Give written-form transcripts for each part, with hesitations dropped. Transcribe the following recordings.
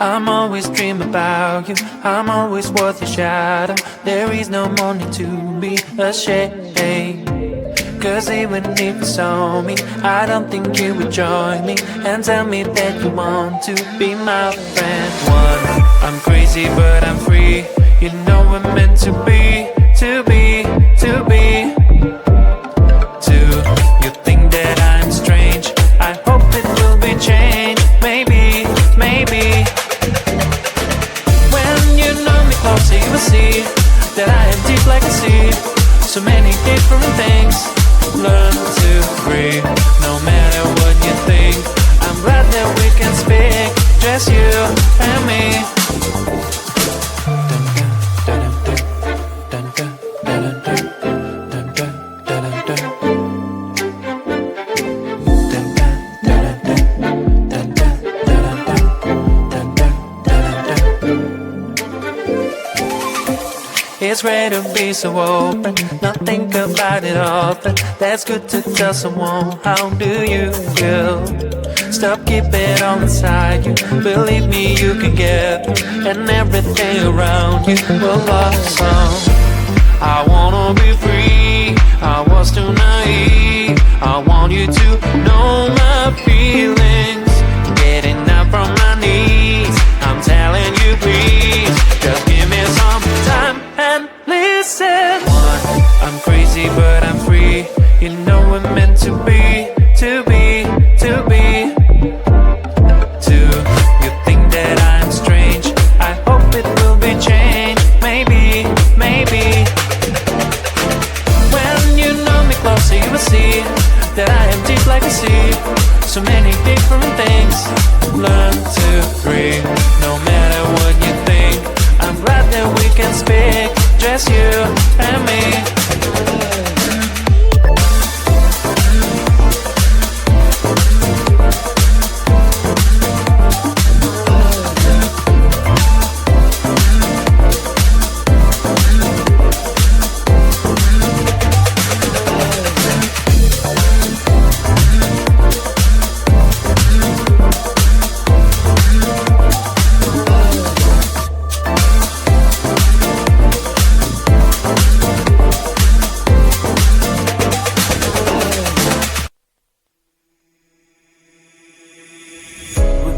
I'm always dreaming about you, I'm always worth your shadow. There is no more need to be ashamed, 'cause even if you saw me, I don't think you would join me and tell me that you want to be my friend. One, I'm crazy but I'm free. You know we're meant to be, to be, to be. Two, you think that I'm strange. I hope it will be changed. Maybe, maybe. When you know me closer, you will see that I am deep like a sea. So many different things. Learn to breathe, no matter what you think. I'm glad that we can speak, just you and me. It's rare to be so open, not think about it often. That's good to tell someone. How do you feel? Stop keeping it all inside you. Believe me, you can get through, and everything around you will blossom. I wanna be free, I was too naive. I want you to know my feelings. Getting up from my knees, I'm telling you please, just give me some time and listen. One, I'm crazy but I'm free. You know we're meant to be, to be, to be. Two, you think that I'm strange. I hope it will be changed. Maybe, maybe. When you know me closer, you will see that I am deep like a sea. So many different things. Learn to breathe, no matter what you think. I'm glad that we can speak, just you and me.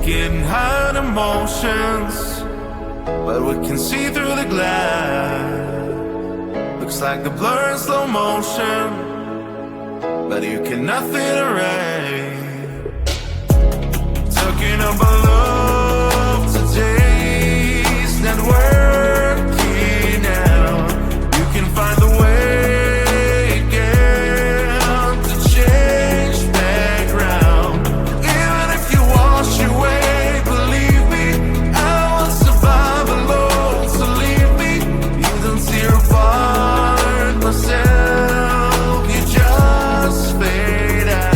Getting high on emotions, but we can see through the glass. Looks like the blur in slow motion, but you cannot fit erase. Talking about love today's not working out. You can find the way again to change background. Even if you wash away, believe me, I will survive alone. So leave me, you don't tear apart myself, you just fade out.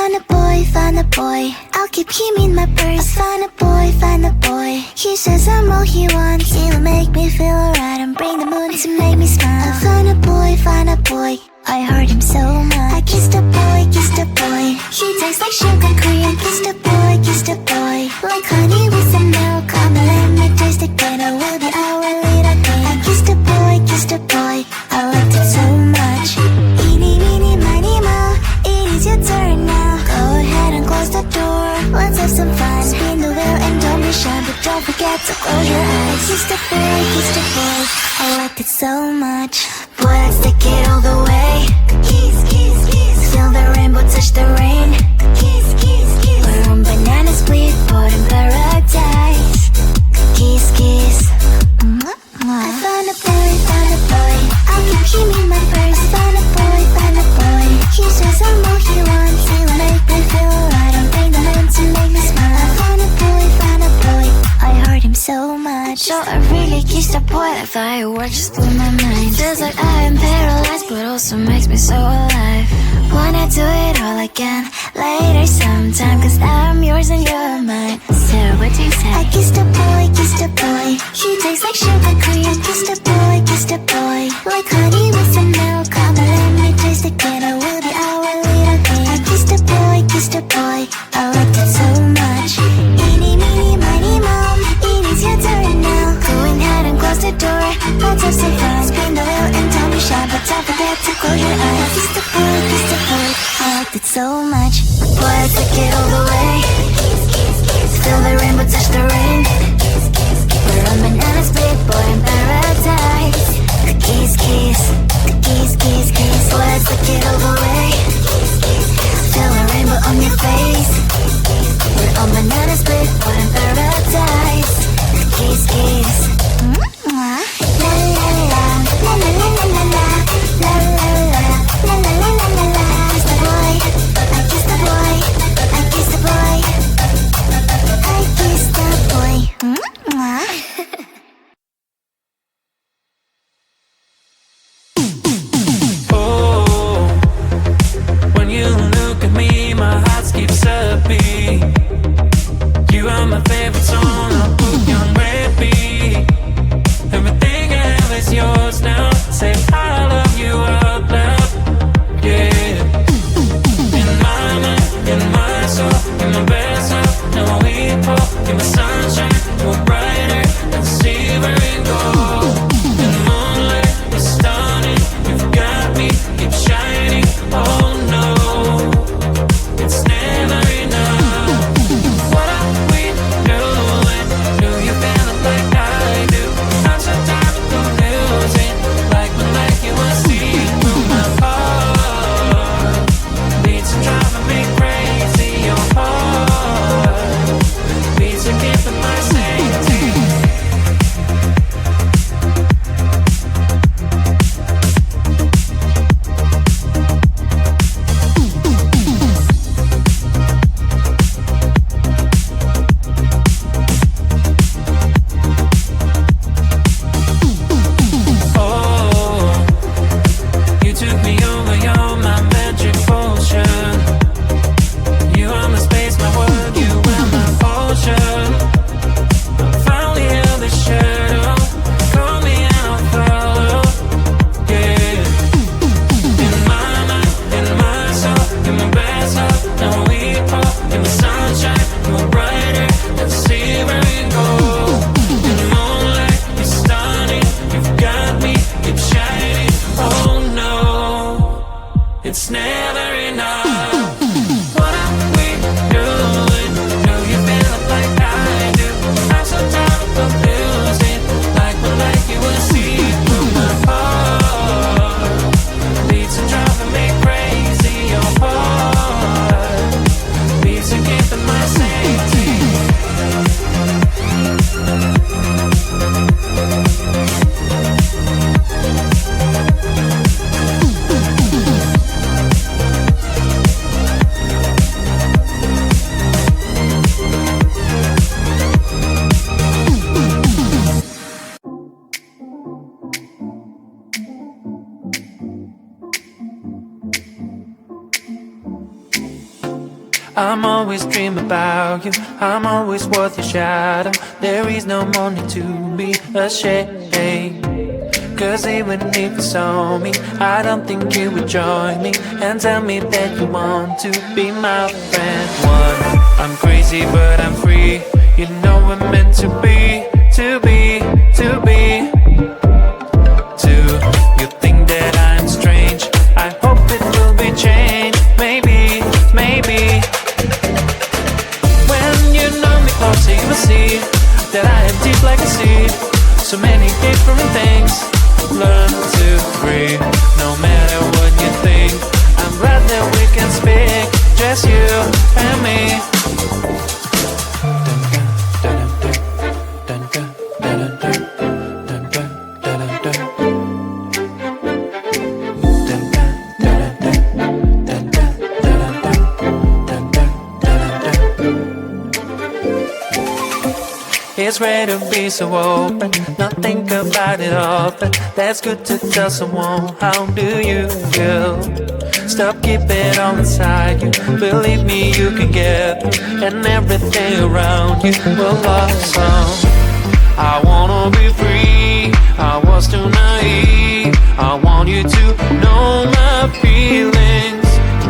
found a boy. I'll keep him in my purse. I found a boy. He says I'm all he wants. He'll make me feel alright and bring the moon to make me smile. I found a boy. I heard him so much. I kissed a boy. He tastes like sugar cream. Kissed a boy, like honey with some milk. Come and let me taste it, then I will be our little king. I kissed a boy, I liked it so much. Eeny, meeny, miny, moe, it is your turn now. Go ahead and close the door, let's have some fun. Spin the wheel and don't be shy, but don't forget to close your eyes. I kissed a boy, I liked it so much. Boy, let's take it all the way. Kiss, feel the rainbow touch the rain. Kiss, we're on banana split, boat in paradise. Kiss. I found a boy. I'll keep him in my purse. I found a boy. He says I'm all he wants. He'll make me feel alright and bring the moon to make me smile. I found a boy. I heard him so much. So I really kissed a boy. Like fireworks just blew my mind. Feels like I am paralyzed, but also makes me so alive. Wanna do it all again later sometime, cause I'm yours and you're mine. So what do you say? I kissed a boy. He tastes like sugar cream. Kissed a boy, like honey with some milk. Come and let me taste it, then I will be our little king. I kissed a boy, I liked it so much. Eeny, meeny, miny, moe, it is your turn now. Go ahead and close the door, let's have some fun. Spin the wheel and don't be shy, but don't forget to close your eyes. I kissed a boy, I liked it so much. Boy, let's take it all the way. Feel the rainbow touch the rain. We're on banana split, boy in paradise. Kiss. Boy, let's take it all the way. Feel the rainbow on your face. We're on banana split, boy in paradise. Kiss. La la la la la la la la la la la la la. I kissed the boy. I kissed the boy. I'm always dreaming about you, I'm always worth your shadow. There is no money to be ashamed, 'cause even if you saw me, I don't think you would join me and tell me that you want to be my friend. One, I'm crazy but I'm free. You know we're meant to be, to be, to be. Two, you think that I'm strange. I hope it will be changed. Maybe, maybe. When you know me closer, you will see that I am deep like a sea. So many different things. Learn to breathe, no matter what you think. I'm glad that we can speak, just you and me. It's rare to be so open, not think about it often. That's good to tell someone. How do you feel? Stop keeping it all inside you. Believe me, you can get through, and everything around you will blossom. I wanna be free, I was too naive. I want you to know my feelings.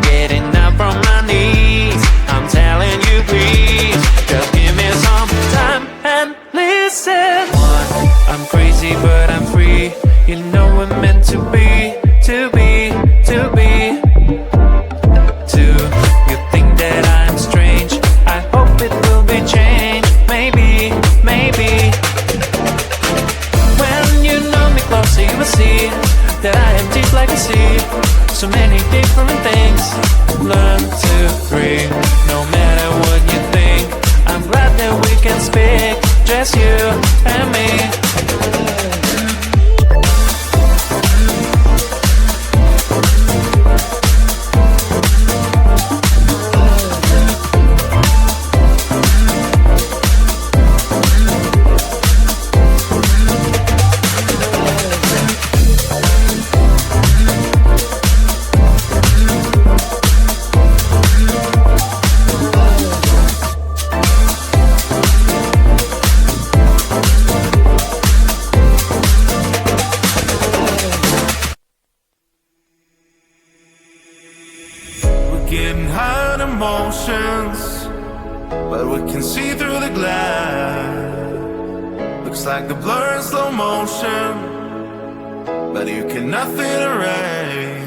Getting up from my knees, I'm telling you please, just give me some time and listen. One, I'm crazy but I'm free. You know we're meant to be, to be, to be. Two, you think that I'm strange. I hope it will be changed. Maybe, maybe. When you know me closer, you will see that I am deep like a sea. So many different things. Learn to breathe, no matter what you think. I'm glad that we can speak, just you and me. Getting high on emotions, but we can see through the glass. Looks like the blur in slow motion, but you cannot feel the rain.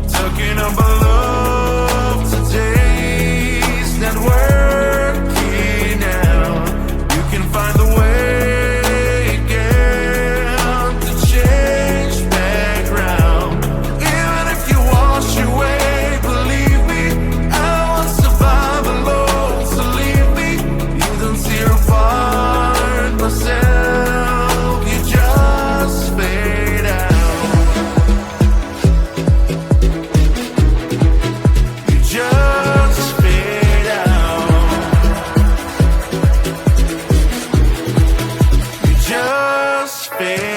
Talking about love today's not working out. You can find the way again to change background. Even if you wash away, believe me, I won't survive alone. So leave me, you don't tear apart myself. You just fade out. You just fade out. You just fade out.